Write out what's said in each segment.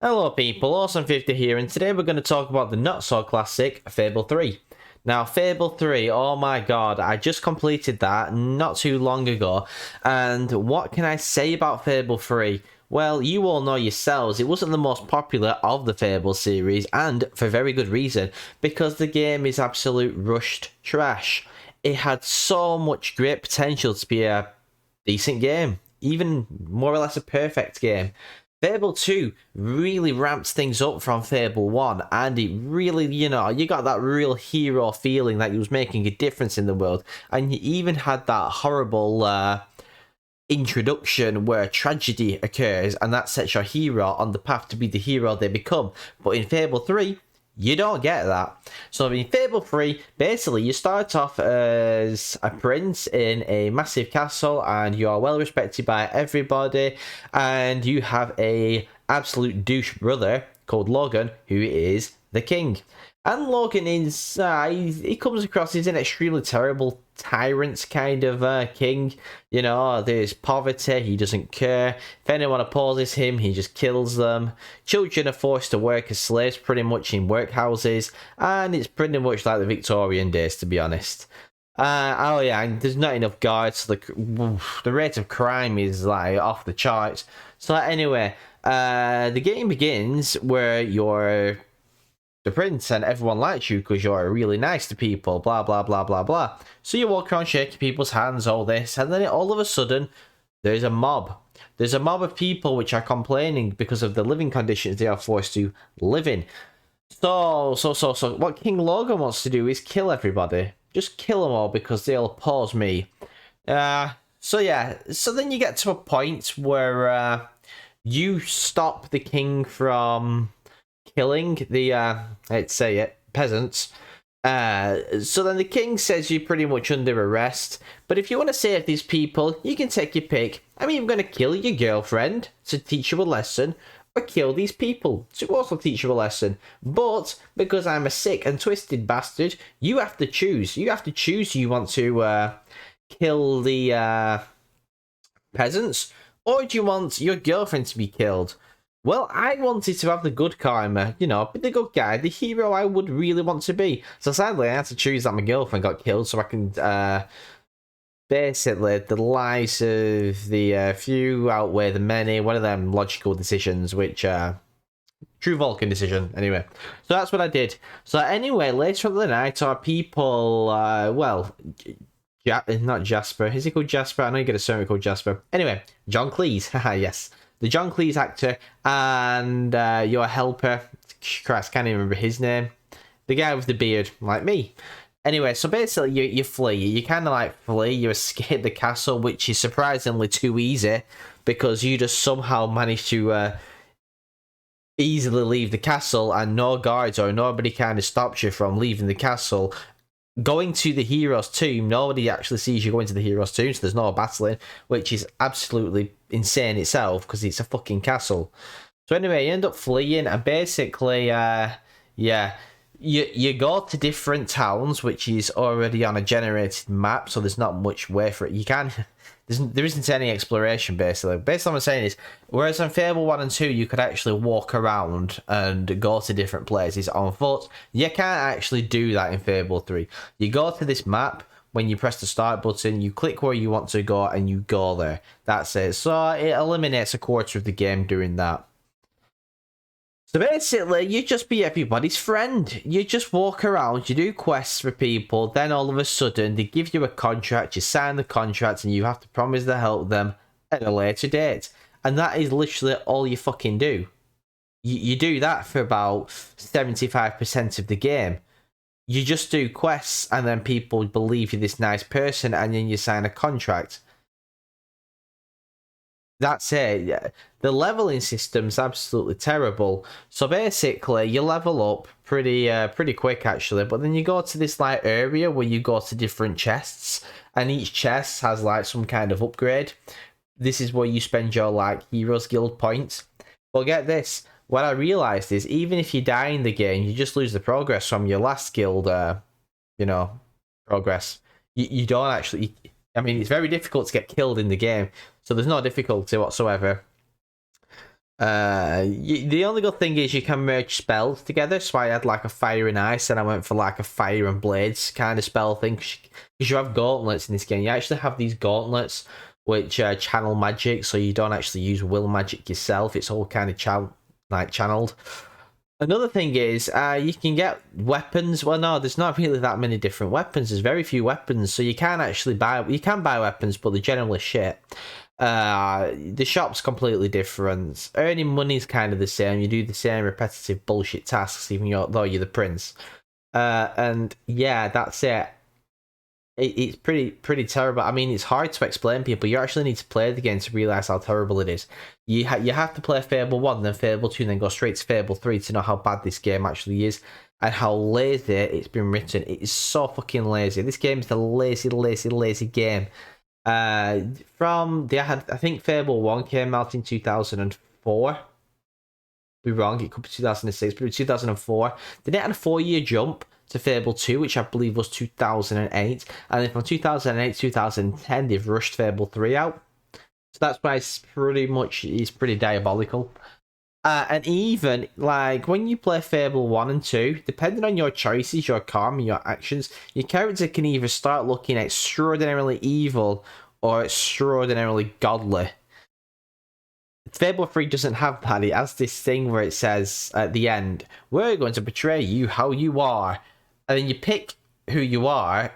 Hello people, Awesome50 here, and today we're going to talk about the not-so-classic Fable 3. Now, Fable 3, oh my god, I just completed that not too long ago, and what can I say about Fable 3? Well, you all know yourselves, it wasn't the most popular of the Fable series, and for very good reason, because the game is absolute rushed trash. It had so much great potential to be a decent game, even more or less a perfect game. Fable 2 really ramps things up from Fable 1, and it really, you got that real hero feeling that he was making a difference in the world, and you even had that horrible introduction where tragedy occurs, and that sets your hero on the path to be the hero they become. But in Fable 3, you don't get that. So in Fable 3, basically you start off as a prince in a massive castle and you are well respected by everybody, and you have a absolute douche brother called Logan who is the king. And Logan is, he comes across as an extremely terrible tyrant kind of king. You know, there's poverty, he doesn't care. If anyone opposes him, he just kills them. Children are forced to work as slaves pretty much in workhouses, and it's pretty much like the Victorian days, to be honest. Oh yeah, and there's not enough guards, so the rate of crime is like off the charts. So anyway, the game begins where you're the prince and everyone likes you because you're really nice to people, blah blah blah blah blah. So you walk around shaking people's hands, all this, and then all of a sudden there's a mob. There's a mob of people which are complaining because of the living conditions they are forced to live in. So what King Logan wants to do is kill everybody. Just kill them all because they'll oppose me. So yeah, so then you get to a point where you stop the king from killing the let's say it, peasants. So then the king says you're pretty much under arrest, but if you want to save these people, you can take your pick. I'm either going to kill your girlfriend to teach you a lesson, or kill these people to also teach you a lesson. But because I'm a sick and twisted bastard, you have to choose. You have to choose who you want to kill the peasants, or do you want your girlfriend to be killed? Well, I wanted to have the good karma, be the good guy, the hero I would really want to be. So sadly, I had to choose that my girlfriend got killed so I can, basically, the lives of the few outweigh the many. One of them logical decisions, which, true Vulcan decision, anyway. So that's what I did. So anyway, later on the night, our people, not Jasper. Is he called Jasper? I know you get a sermon called Jasper. Anyway, John Cleese. Haha, yes. The John Cleese actor and your helper. Christ, can't even remember his name. The guy with the beard, like me. Anyway, so basically you flee. You kind of like flee. You escape the castle, which is surprisingly too easy because you just somehow manage to easily leave the castle and no guards or nobody kind of stops you from leaving the castle. Going to the hero's tomb, nobody actually sees you going to the hero's tomb, so there's no battling, which is absolutely insane itself because it's a fucking castle. So anyway, you end up fleeing, and basically, you go to different towns, which is already on a generated map, so there's not much way for it. You can. There isn't any exploration, basically. Basically, what I'm saying is, whereas on Fable 1 and 2, you could actually walk around and go to different places on foot, you can't actually do that in Fable 3. You go to this map, when you press the start button, you click where you want to go, and you go there. That's it. So it eliminates a quarter of the game doing that. So basically, you just be everybody's friend. You just walk around, you do quests for people, then all of a sudden they give you a contract, you sign the contract, and you have to promise to help them at a later date. And that is literally all you fucking do. You do that for about 75% of the game. You just do quests, and then people believe you're this nice person, and then you sign a contract. That's it. The leveling system's absolutely terrible. So basically, you level up pretty quick actually, but then you go to this like area where you go to different chests, and each chest has like some kind of upgrade. This is where you spend your like Heroes Guild points. But get this, what I realized is even if you die in the game, you just lose the progress from your last guild, progress. You don't actually. I mean, it's very difficult to get killed in the game, so there's no difficulty whatsoever. The only good thing is you can merge spells together. So I had like a fire and ice, and I went for like a fire and blades kind of spell thing. Because you have gauntlets in this game. You actually have these gauntlets which channel magic, so you don't actually use will magic yourself. It's all kind of channeled. Another thing is, you can get weapons. Well, no, there's not really that many different weapons. There's very few weapons, so you can actually buy. You can buy weapons, but they're generally shit. The shop's completely different. Earning money's kind of the same. You do the same repetitive bullshit tasks, even though you're the prince. And yeah, that's it. It's pretty terrible. I mean, it's hard to explain to people. You actually need to play the game to realize how terrible it is. You have to play Fable 1, then Fable 2, then go straight to Fable 3 to know how bad this game actually is and how lazy it's been written. It is so fucking lazy. This game is a lazy game. I think Fable 1 came out in 2004. Be wrong, it could be 2006, but it was 2004. Then it had a 4-year jump to Fable 2, which I believe was 2008. And then from 2008 to 2010, they've rushed Fable 3 out. So that's why it's pretty diabolical. And even, like, when you play Fable 1 and 2, depending on your choices, your karma, your actions, your character can either start looking extraordinarily evil or extraordinarily godly. Fable 3 doesn't have that. It has this thing where it says at the end, we're going to portray you how you are. And then you pick who you are,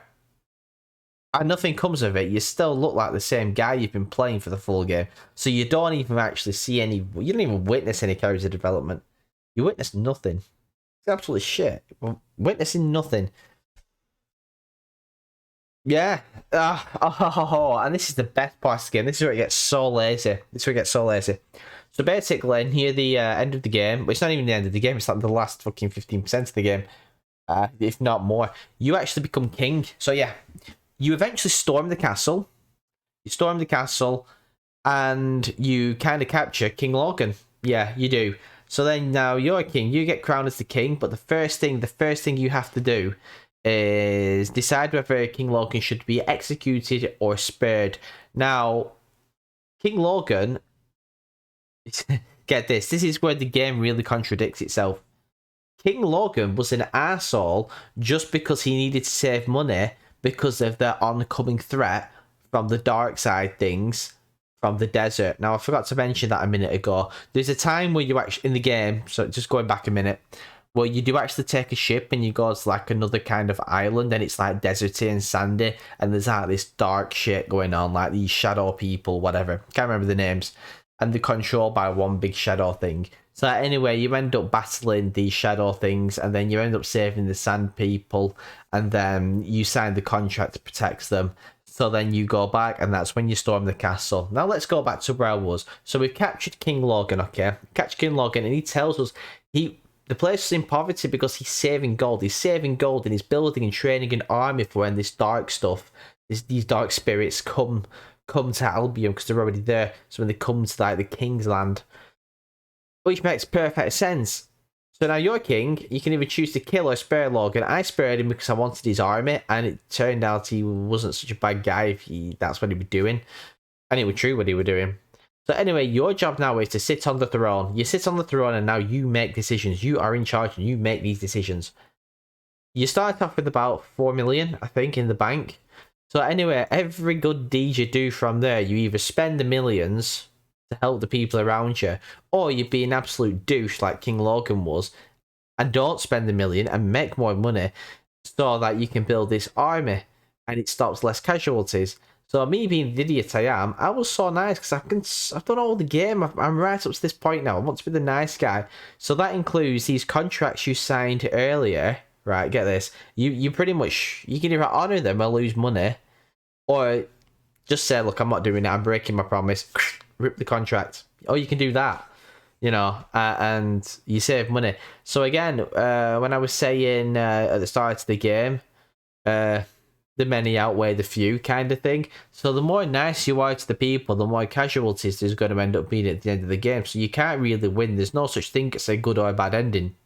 and nothing comes of it. You still look like the same guy you've been playing for the full game. So you don't even actually see you don't even witness any character development. You witness nothing. It's absolutely shit. Witnessing nothing. Yeah. And this is the best part of the game. This is where it gets so lazy. So basically, near the end of the game, it's not even the end of the game, it's like the last fucking 15% of the game, if not more, you actually become king. So yeah, you eventually storm the castle. And you kind of capture King Logan. Yeah, you do. So then now you're a king. You get crowned as the king, but the first thing you have to do is decide whether King Logan should be executed or spared. Now, King Logan, get this is where the game really contradicts itself. King Logan was an asshole just because he needed to save money because of the oncoming threat from the dark side things from the desert. Now, I forgot to mention that a minute ago. There's a time where you actually, in the game, so just going back a minute, well, you do actually take a ship and you go to like another kind of island and it's like deserty and sandy and there's like this dark shit going on, like these shadow people, whatever. Can't remember the names. And they're controlled by one big shadow thing. So anyway, you end up battling these shadow things and then you end up saving the sand people and then you sign the contract to protect them. So then you go back and that's when you storm the castle. Now let's go back to where I was. So we've captured King Logan, okay? Catch King Logan and he tells us the place is in poverty because he's saving gold. He's saving gold and he's building and training an army for when this dark stuff, these dark spirits come to Albion because they're already there. So when they come to like the King's Land, which makes perfect sense. So now you're king, you can either choose to kill or spare Logan. I spared him because I wanted his army, and it turned out he wasn't such a bad guy if that's what he was doing. And it was true what he was doing. So anyway, your job now is to sit on the throne. You sit on the throne and now you make decisions. You are in charge and you make these decisions. You start off with about 4 million, I think, in the bank. So anyway, every good deed you do from there, you either spend the millions to help the people around you, or you be an absolute douche like King Logan was, and don't spend the million and make more money so that you can build this army and it stops less casualties. So me being the idiot I am, I was so nice because I've done all the game. I'm right up to this point now. I want to be the nice guy. So that includes these contracts you signed earlier. Right, get this. You pretty much, you can either honour them or lose money. Or just say, look, I'm not doing it. I'm breaking my promise. Rip the contract. Oh, you can do that. And you save money. So again, when I was saying at the start of the game, the many outweigh the few kind of thing. So the more nice you are to the people, the more casualties there's going to end up being at the end of the game. So you can't really win. There's no such thing as a good or a bad ending.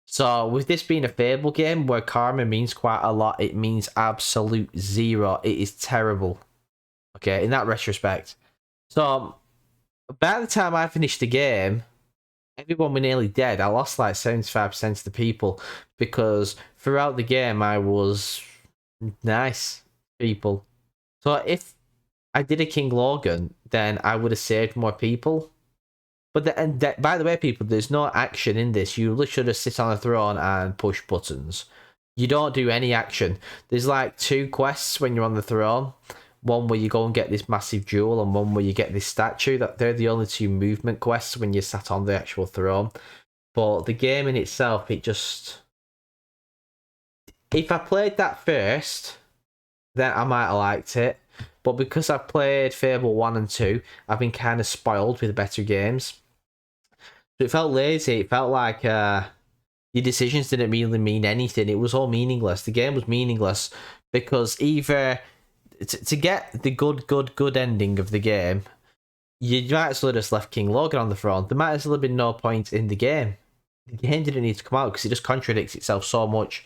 So with this being a Fable game where karma means quite a lot, it means absolute zero. It is terrible. Okay, in that retrospect. So by the time I finished the game, everyone were nearly dead. I lost like 75% of the people because throughout the game I was nice people. So if I did a King Logan, then I would have saved more people. But by the way, people, there's no action in this. You literally just sit on a throne and push buttons. You don't do any action. There's like 2 quests when you're on the throne. One where you go and get this massive jewel, and one where you get this statue. That they're the only 2 movement quests when you're sat on the actual throne. But the game in itself, it just... If I played that first, then I might have liked it. But because I've played Fable 1 and 2, I've been kind of spoiled with better games. So it felt lazy. It felt like your decisions didn't really mean anything. It was all meaningless. The game was meaningless because either to get the good ending of the game, you might as well just left King Logan on the throne. There might as well have been no point in the game. The game didn't need to come out because it just contradicts itself so much.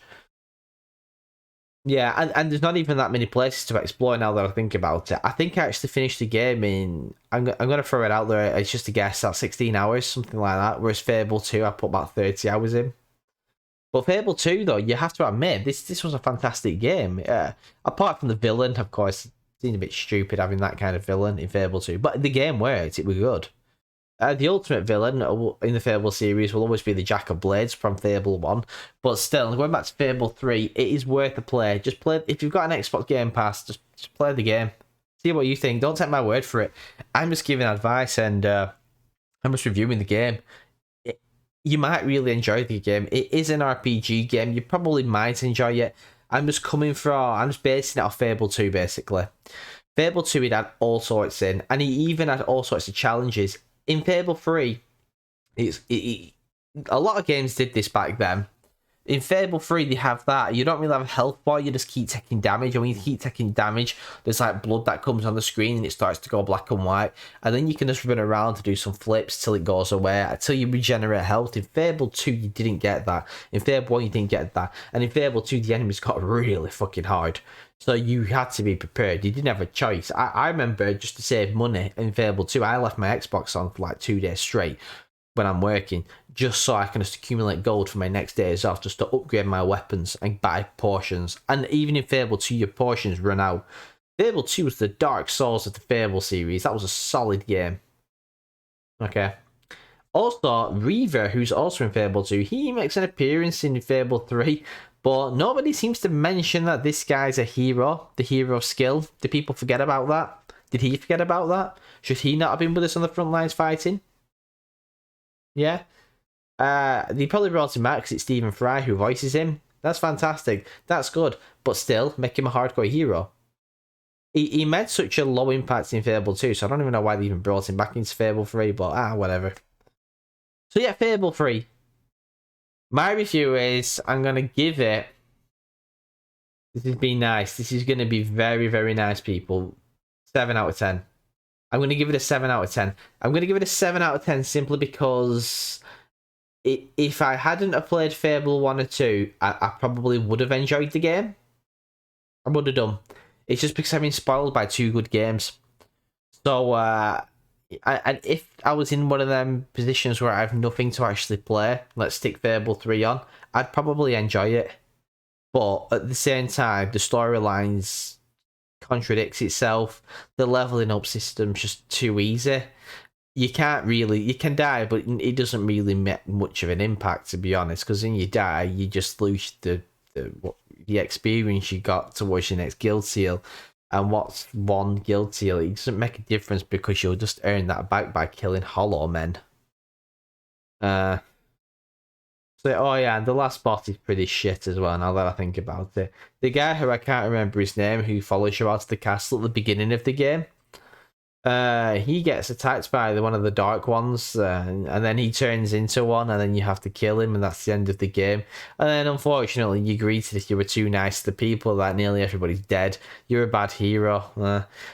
Yeah, and there's not even that many places to explore now that I think about it. I think I actually finished the game in... I'm going to throw it out there. It's just a guess. At 16 hours, something like that. Whereas Fable 2, I put about 30 hours in. But Fable 2, though, you have to admit, this was a fantastic game. Apart from the villain, of course, it seemed a bit stupid having that kind of villain in Fable 2. But the game worked. It was good. The ultimate villain in the Fable series will always be the Jack of Blades from Fable 1. But still, going back to Fable 3, it is worth a play. Just play. If you've got an Xbox Game Pass, just play the game. See what you think. Don't take my word for it. I'm just giving advice and I'm just reviewing the game. You might really enjoy the game. It is an RPG game. You probably might enjoy it. I'm just basing it off Fable 2, basically. Fable 2, it had all sorts in, and he even had all sorts of challenges. In Fable 3, a lot of games did this back then. In Fable 3, they have that. You don't really have a health bar, you just keep taking damage. And when you keep taking damage, there's like blood that comes on the screen and it starts to go black and white. And then you can just run around to do some flips till it goes away, until you regenerate health. In Fable 2, you didn't get that. In Fable 1, you didn't get that. And in Fable 2, the enemies got really fucking hard. So you had to be prepared. You didn't have a choice. I remember, just to save money in Fable 2, I left my Xbox on for like 2 days straight when I'm working, just so I can just accumulate gold for my next days off, just to upgrade my weapons and buy potions. And even in Fable 2, your potions run out. Fable 2 was the Dark Souls of the Fable series. That was a solid game. Okay. Also, Reaver, who's also in Fable 2, he makes an appearance in Fable 3, but nobody seems to mention that this guy's a hero, the hero skill. Did people forget about that? Did he forget about that? Should he not have been with us on the front lines fighting? Yeah. They probably brought him back because it's Stephen Fry who voices him. That's fantastic. That's good. But still, make him a hardcore hero. He made such a low impact in Fable 2, so I don't even know why they even brought him back into Fable 3, but whatever. So yeah, Fable 3. My review is, I'm going to give it... This has been nice. This is going to be very, very nice, people. 7 out of 10. I'm going to give it a 7 out of 10. I'm going to give it a 7 out of 10 simply because if I hadn't have played Fable 1 or 2, I probably would have enjoyed the game. I would have done. It's just because I've been spoiled by 2 good games. So, and if I was in one of them positions where I have nothing to actually play, let's stick Fable 3 on, I'd probably enjoy it. But at the same time, the storylines contradicts itself. The leveling up system's just too easy. You can die, but it doesn't really make much of an impact, to be honest, because when you die, you just lose the experience you got towards your next guild seal. And what's one guild seal? It doesn't make a difference because you'll just earn that back by killing hollow men. So, oh yeah, and the last boss is pretty shit as well, now that I think about it. The guy who I can't remember his name, who follows you out to the castle at the beginning of the game, he gets attacked by one of the dark ones, and then he turns into one, and then you have to kill him, and that's the end of the game. And then, unfortunately, you're greeted if you were too nice to the people, that nearly everybody's dead. You're a bad hero.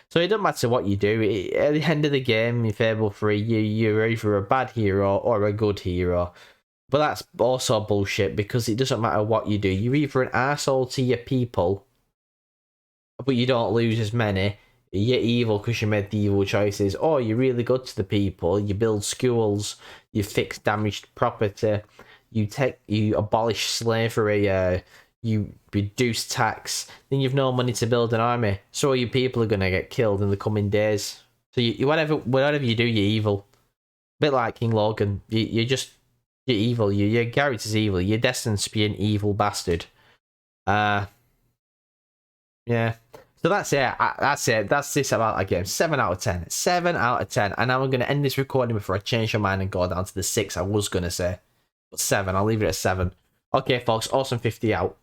So it doesn't matter what you do. At the end of the game, in Fable 3, you're either a bad hero or a good hero. But that's also bullshit, because it doesn't matter what you do. You're either an arsehole to your people, but you don't lose as many. You're evil because you made the evil choices. Or you're really good to the people. You build schools. You fix damaged property. You abolish slavery. You reduce tax. Then you've no money to build an army. So all your people are gonna get killed in the coming days. So whatever you do, you're evil. A bit like King Logan. You're evil. Your character's evil. You're destined to be an evil bastard. Yeah. So that's it. That's it. That's this about that game. 7 out of 10. 7 out of 10. And now I'm going to end this recording before I change my mind and go down to the 6 I was going to say. But 7. I'll leave it at 7. Okay, folks. Awesome 50 out.